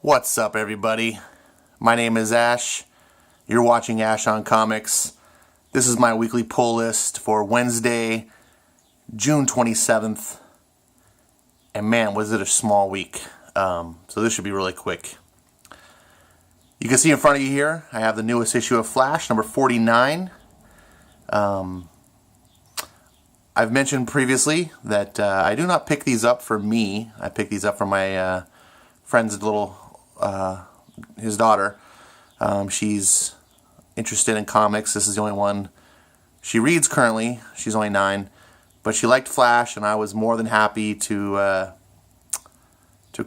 What's up, everybody? My name is Ash. You're watching Ash on Comics. This is my weekly pull list for Wednesday, June 27th. And man, was it a small week. So this should be really quick. You can see in front of you here, I have the newest issue of Flash, number 49. I've mentioned previously that I do not pick these up for me. I pick these up for my friend's his daughter. She's interested in comics. This is the only one she reads currently. She's only 9, but she liked Flash, and I was more than happy to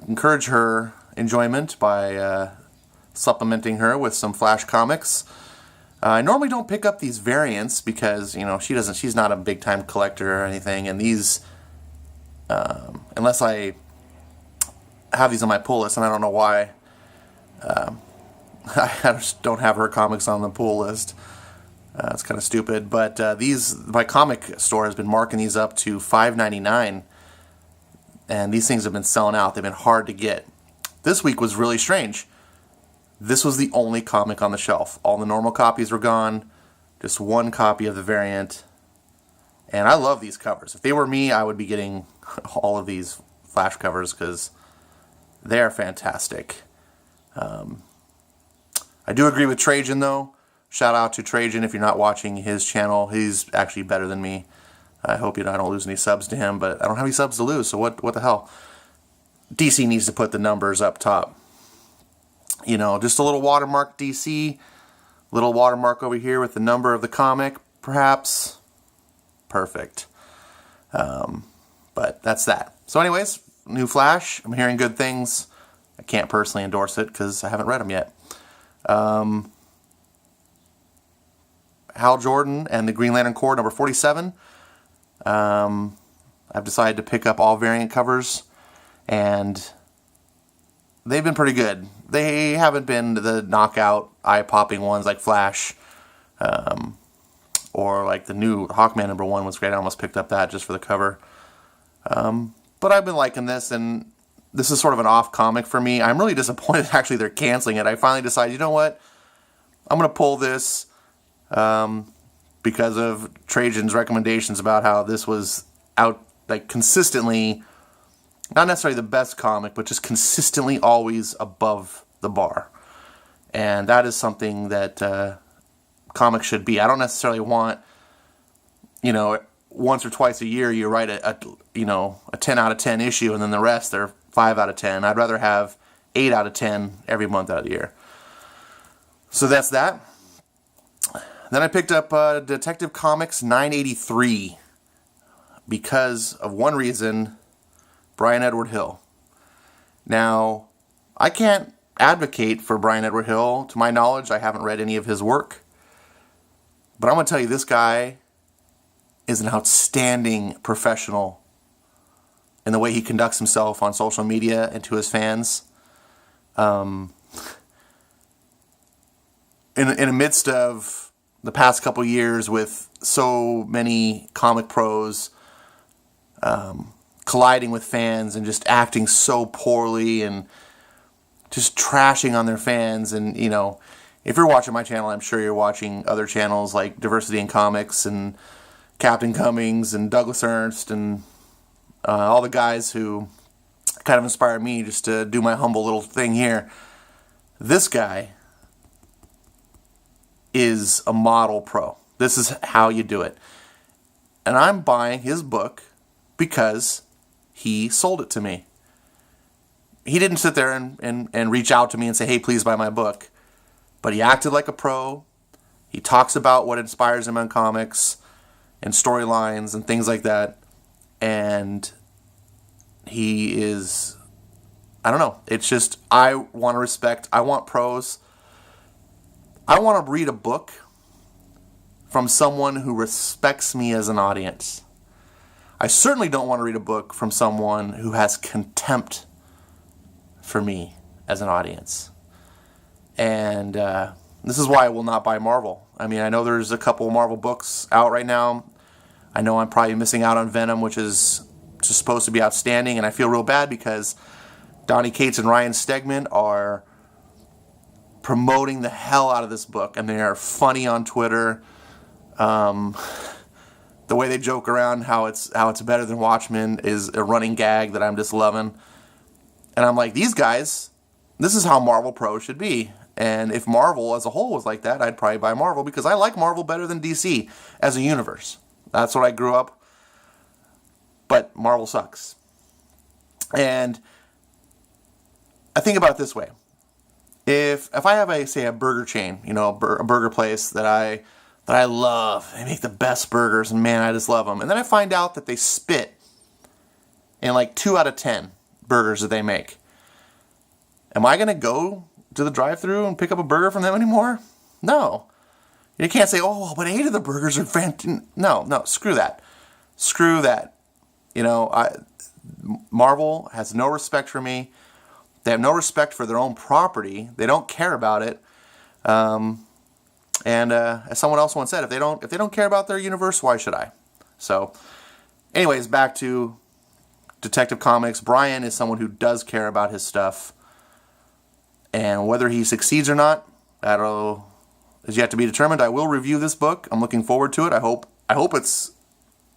encourage her enjoyment by supplementing her with some Flash comics. I normally don't pick up these variants because she's not a big time collector or anything, and these unless I have these on my pull list, and I don't know why. I just don't have her comics on the pull list. It's kind of stupid, but my comic store has been marking these up to $5.99, and these things have been selling out. They've been hard to get. This week was really strange. This was the only comic on the shelf. All the normal copies were gone. Just one copy of the variant. And I love these covers. If they were me, I would be getting all of these Flash covers because they're fantastic. I do agree with Trajan, though. Shout out to Trajan if you're not watching his channel. He's actually better than me. I hope I don't lose any subs to him, but I don't have any subs to lose, so what the hell? DC needs to put the numbers up top. Just a little watermark DC, little watermark over here with the number of the comic, perhaps. Perfect. But that's that. So anyways, new Flash. I'm hearing good things. I can't personally endorse it because I haven't read them yet. Hal Jordan and the Green Lantern Corps, number 47. I've decided to pick up all variant covers, and they've been pretty good. They haven't been the knockout, eye-popping ones like Flash, or like the new Hawkman number 1 was great. I almost picked up that just for the cover. But I've been liking this, and this is sort of an off comic for me. I'm really disappointed actually they're canceling it. I finally decided, you know what? I'm going to pull this because of Trajan's recommendations about how this was out consistently, not necessarily the best comic, but just consistently always above the bar. And that is something that comics should be. I don't necessarily want, once or twice a year you write a 10 out of 10 issue, and then the rest they're 5 out of 10. I'd rather have 8 out of 10 every month out of the year. So that's that. Then I picked up Detective Comics 983 because of one reason: Brian Edward Hill. Now, I can't advocate for Brian Edward Hill. To my knowledge, I haven't read any of his work. But I'm going to tell you, this guy is an outstanding professional in the way he conducts himself on social media and to his fans. In the midst of the past couple years with so many comic pros colliding with fans and just acting so poorly and just trashing on their fans, and if you're watching my channel, I'm sure you're watching other channels like Diversity in Comics and Captain Cummings and Douglas Ernst and all the guys who kind of inspired me just to do my humble little thing here. This guy is a model pro. This is how you do it. And I'm buying his book because he sold it to me. He didn't sit there and reach out to me and say, hey, please buy my book. But he acted like a pro. He talks about what inspires him in comics and storylines and things like that. And he is, I don't know, it's just, I want to respect, I want pros. I want to read a book from someone who respects me as an audience. I certainly don't want to read a book from someone who has contempt for me as an audience. And this is why I will not buy Marvel. I mean, I know there's a couple Marvel books out right now. I know I'm probably missing out on Venom, which is just supposed to be outstanding, and I feel real bad because Donny Cates and Ryan Stegman are promoting the hell out of this book, and they are funny on Twitter. The way they joke around how it's better than Watchmen is a running gag that I'm just loving. And I'm like, these guys, this is how Marvel Pro should be. And if Marvel as a whole was like that, I'd probably buy Marvel, because I like Marvel better than DC as a universe. That's what I grew up. But Marvel sucks. And I think about it this way. If I have a burger chain, a burger place that I love, they make the best burgers, and man, I just love them. And then I find out that they spit in like 2 out of 10 burgers that they make. Am I going to go to the drive-thru and pick up a burger from them anymore? No. You can't say, oh, but 8 of the burgers are fantastic. No, screw that. Screw that. Marvel has no respect for me. They have no respect for their own property. They don't care about it. And as someone else once said, if they don't care about their universe, why should I? So, anyways, back to Detective Comics. Brian is someone who does care about his stuff, and whether he succeeds or not, that is yet to be determined. I will review this book. I'm looking forward to it. I hope it's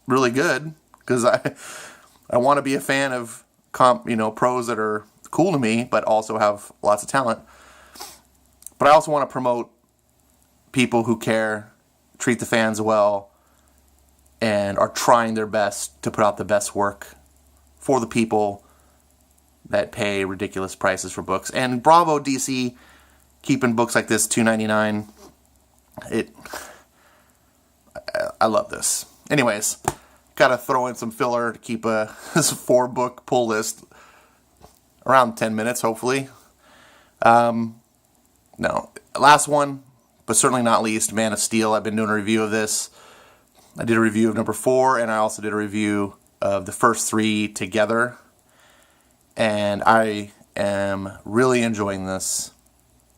really good, because I want to be a fan of pros that are cool to me, but also have lots of talent. But I also want to promote people who care, treat the fans well, and are trying their best to put out the best work for the people that pay ridiculous prices for books. And bravo, DC, keeping books like this $2.99. I love this. Anyways, got to throw in some filler to keep this 4-book pull list around 10 minutes, hopefully. No, last one, but certainly not least, Man of Steel. I've been doing a review of this. I did a review of number 4, and I also did a review of the first 3 together. And I am really enjoying this.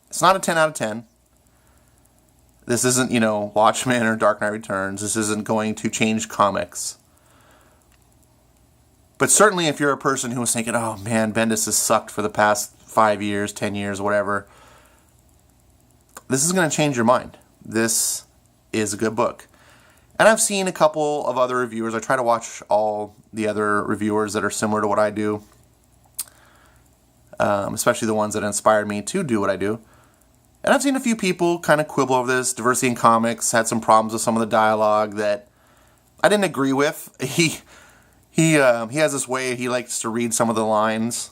It's not a 10 out of 10. This isn't, Watchmen or Dark Knight Returns. This isn't going to change comics. But certainly if you're a person who was thinking, oh man, Bendis has sucked for the past 5 years, 10 years, whatever, this is going to change your mind. This is a good book. And I've seen a couple of other reviewers. I try to watch all the other reviewers that are similar to what I do, especially the ones that inspired me to do what I do. And I've seen a few people kind of quibble over this. Diversity in Comics had some problems with some of the dialogue that I didn't agree with. He has this way he likes to read some of the lines,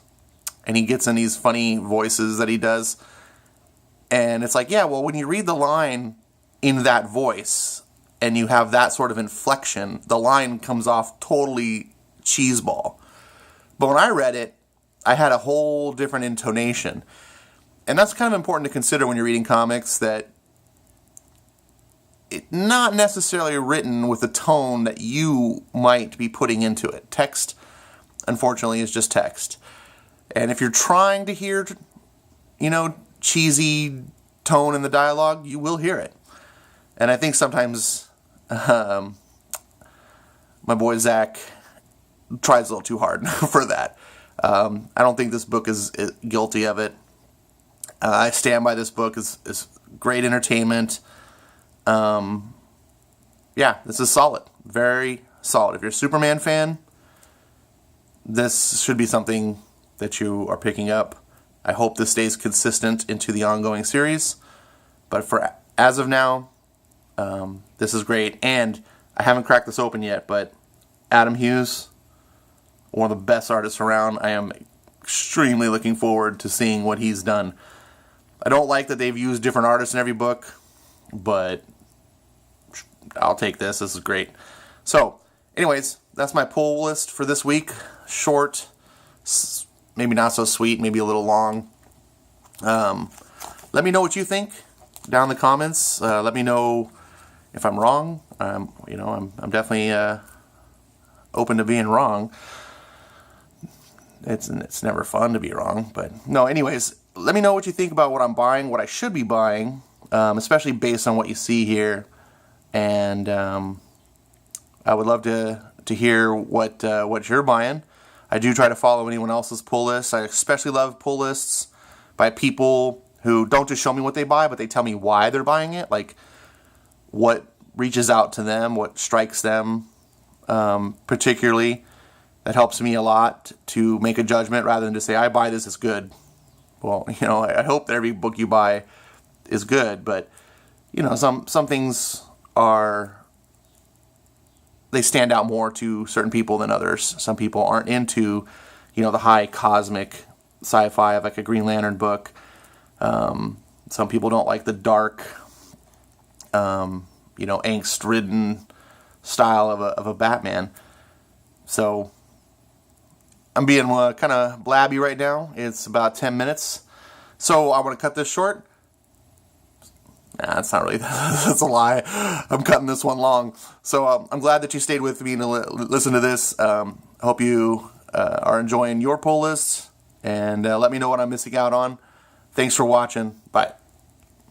and he gets in these funny voices that he does. And it's like, yeah, well, when you read the line in that voice and you have that sort of inflection, the line comes off totally cheeseball. But when I read it, I had a whole different intonation. And that's kind of important to consider when you're reading comics, that it's not necessarily written with the tone that you might be putting into it. Text, unfortunately, is just text. And if you're trying to hear, cheesy tone in the dialogue, you will hear it. And I think sometimes my boy Zach tries a little too hard for that. I don't think this book is guilty of it. I stand by this book. It's great entertainment. This is solid. Very solid. If you're a Superman fan, this should be something that you are picking up. I hope this stays consistent into the ongoing series. But for as of now, this is great. And I haven't cracked this open yet, but Adam Hughes, one of the best artists around. I am extremely looking forward to seeing what he's done. I don't like that they've used different artists in every book, but I'll take this. This is great. So, anyways, that's my pull list for this week. Short, maybe not so sweet, maybe a little long. Let me know what you think down in the comments. Let me know if I'm wrong. I'm definitely open to being wrong. It's never fun to be wrong, but no. Anyways, let me know what you think about what I'm buying, what I should be buying, especially based on what you see here. And I would love to hear what you're buying. I do try to follow anyone else's pull lists. I especially love pull lists by people who don't just show me what they buy, but they tell me why they're buying it, like what reaches out to them, what strikes them particularly. That helps me a lot to make a judgment rather than just say, I buy this, it's good. Well, I hope that every book you buy is good, but, some things they stand out more to certain people than others. Some people aren't into, the high cosmic sci-fi of like a Green Lantern book. Some people don't like the dark, angst-ridden style of a Batman. So I'm being kind of blabby right now. It's about 10 minutes. So I want to cut this short. Nah, that's not really, that's a lie. I'm cutting this one long. So I'm glad that you stayed with me to listen to this. I hope you are enjoying your pull lists. And let me know what I'm missing out on. Thanks for watching. Bye.